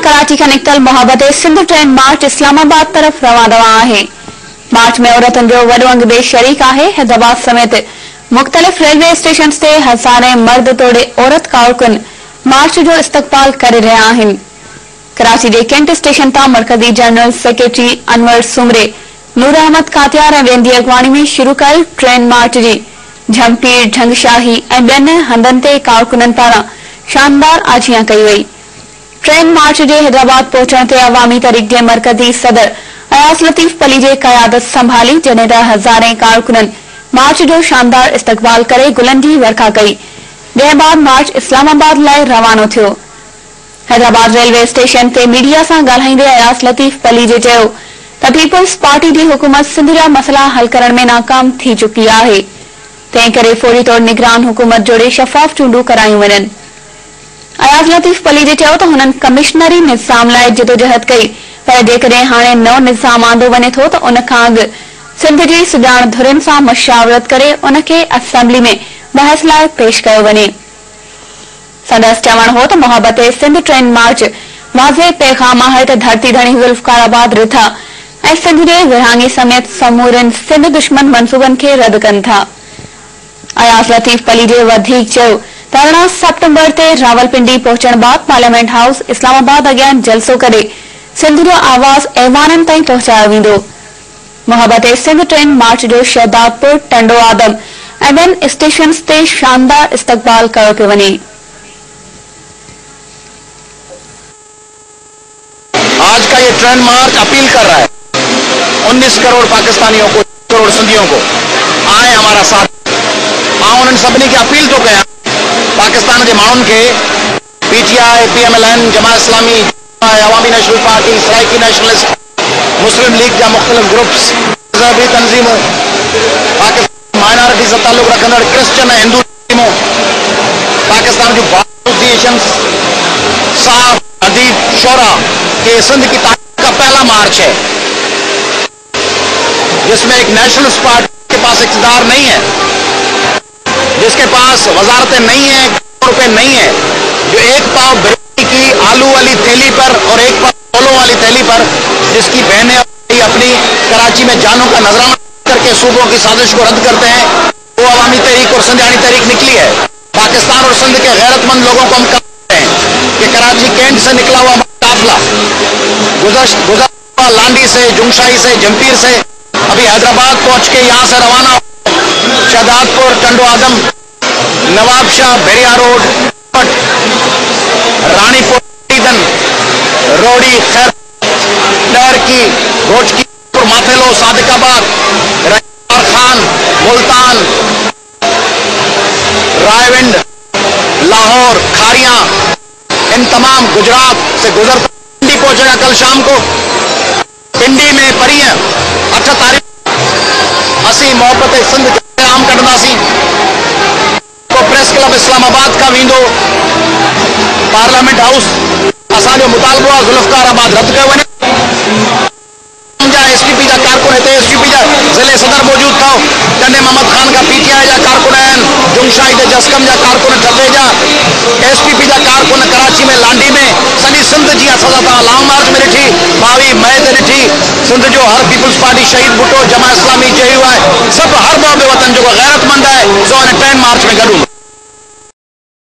कराची का निकतल मोहब्बत सिंध ट्रेन मार्च इस्लामाबाद तरफ रवा दवा है। मार्च में औरतन जो वडो अंग बे शरीक है। हैदराबाद समेत मुख्तलिफ रेलवे स्टेशन से हजारे मर्द तोड़े औरत कारकुन मार्च जो इस्तकबाल कर रहा हैं। कराची के कैंट स्टेशन ता मरकजी जनरल सेक्रेटरी अनवर सुमरे नूर अहमद कातियार वेंदी अगवानी में शुरू कल ट्रेन मार्च जी झमपीर ढंगशाही बेन हंधन ते कारकुनन पारा शानदार आजियां कई वई। ट्रेन मार्च जे हैदराबाद पहुंचण ते अवामी तहरीक जे मरकजी सदर अयाज लतीफ पली जे कयादत संभाली जने त हजारे कारकुनन मार्च जो शानदार इस्तकबाल करे गुलन जी वर्खा कई। जंहिं बाद मार्च इस्लामाबाद लाइ रवानो थियो। हैदराबाद रेलवे स्टेशन ते मीडिया सां ॻाल्हाईंदे अयाज लतीफ पली जे चयो त पीपल्स पार्टी जी हुकूमत सिंध जा मसला हल करण में नाकाम थी चुकी आहे। तंहिं करे फौरी तौर निगरान हुकूमत जोड़े शफ़ाफ चूंडूं करायूं वञनि। अयाज लतीफ पली जे चयो त हुननि कमिश्नरी निज़ाम लाइ जिदोजहद कई, पर जेकॾहिं हाणे नओं निज़ाम आंदो वञे थो त उन खां अॻु सिंध जी सुजाण धुरिन सां मशावरत करे उन खे असेंबली में बहस लाइ पेश कयो वञे। संदसि चवण हो त मोहब्बत सिंध ट्रेन मार्च वाज़े पैगाम आहे त धरती धणी ज़ुल्फ़कार आबाद रिथा ऐं सिंध जे विरहाङे समेत समूरनि सिंध दुश्मन मंसूबनि खे रद्द कनि था। अयाज लतीफ पली जे वधीक चयो त 18 सितंबर ते रावलपिंडी पहुचण बाद पार्लियामेंट हाउस इस्लामाबाद अॻियां जलसो करे सिंध जो आवाज़ ऐवाननि ताईं पहुचायो वेंदो। मोहब्बत सिंध ट्रेन मार्च जो शहदादपुर टंडो आदम ऐं ॿियनि स्टेशन ते शानदार इस्तकबाल कयो पियो वञे। आज का ये ट्रेन मार्च अपील कर रहा है 19 करोड़ पाकिस्तानियों को, करोड़ सिंधियों को आए हमारा साथ। उन्हनि सभिनी खे अपील तो कयां पाकिस्तान के माण्हुनि खे पीटीआई, पीएमएलएन, जमात इस्लामी, अवामी नेशनल पार्टी, सराइकी नेशनलिस्ट, मुस्लिम लीग जा मुख्तलिफ ग्रुप्स, मज़हबी तंजीमूं, पाकिस्तान माइनॉरिटी से ताल्लुक रखंदड़ क्रिश्चियन ऐं हिंदू तंजीमूं, पाकिस्तान जो बार एसोसिएशन, साफ अदीब शोरा के सिंध की तारीख का पहला मार्च है जिसमें एक नेशनलिस्ट पार्टी के पास इक़्तिदार नहीं है, जिसके पास वजारतें नहीं है, रुपए नहीं है, जो एक पाव बिरयानी की आलू वाली थैली पर और एक पाव फलों वाली थैली पर जिसकी बहनें अपनी कराची में जानों का नजराना करके सूबों की साजिश को रद्द करते हैं, वो अवामी तहरीक और सिंधियानी तहरीक निकली है। पाकिस्तान और सिंध के गैरतमंद लोगों को हम कहते हैं कि कराची कैंट से निकला हुआ काफिला गुजर लांडी से, जुंगशाही से, जमपीर से अभी हैदराबाद पहुंच के यहाँ से रवाना शहदादपुर, टंडो आदम, नवाबशाह, बेरिया रोड, रानीपुर, रोड़ी, खैर, डर की, घोचकी, माथेलो, सादिकाबाद, खान, मुल्तान, रायविंड, लाहौर, खारियां, इन तमाम गुजरात से गुजर पिंडी पहुंचेगा कल शाम को। पिंडी में परियां 8 तारीख असी मोहब्बत सिंध आम कढंदासीं। प्रेस क्लब इस्लामाबाद का वेंदो, पार्लियामेंट हाउस असांजो मुतालबो आहे ज़ुल्फ़कार आबाद रद्द कयो वञे। एसपीपी जा कारकुन हिते, एसपीपी जा ज़िले सदर मौजूद अथव, टंडे मोहम्मद खान का पीटीआई जा कारकुन आहिनि, जुंगशाही ते जस्कम जा कारकुन, टटे जा एसपीपी जा कारकुन, कराची में लांडी में सॼी सिंध जी असां तव्हां लॉन्ग मार्च में ॾिठी, 22 मई ते ॾिठी, सिंध जो हर पीपल्स पार्टी शहीद भुट्टो, जमा इस्लामी, जेयू आहे, सभु हर ॿ वतन जो गैरतमंद आहे सो हिन ट्रेन मार्च में गॾु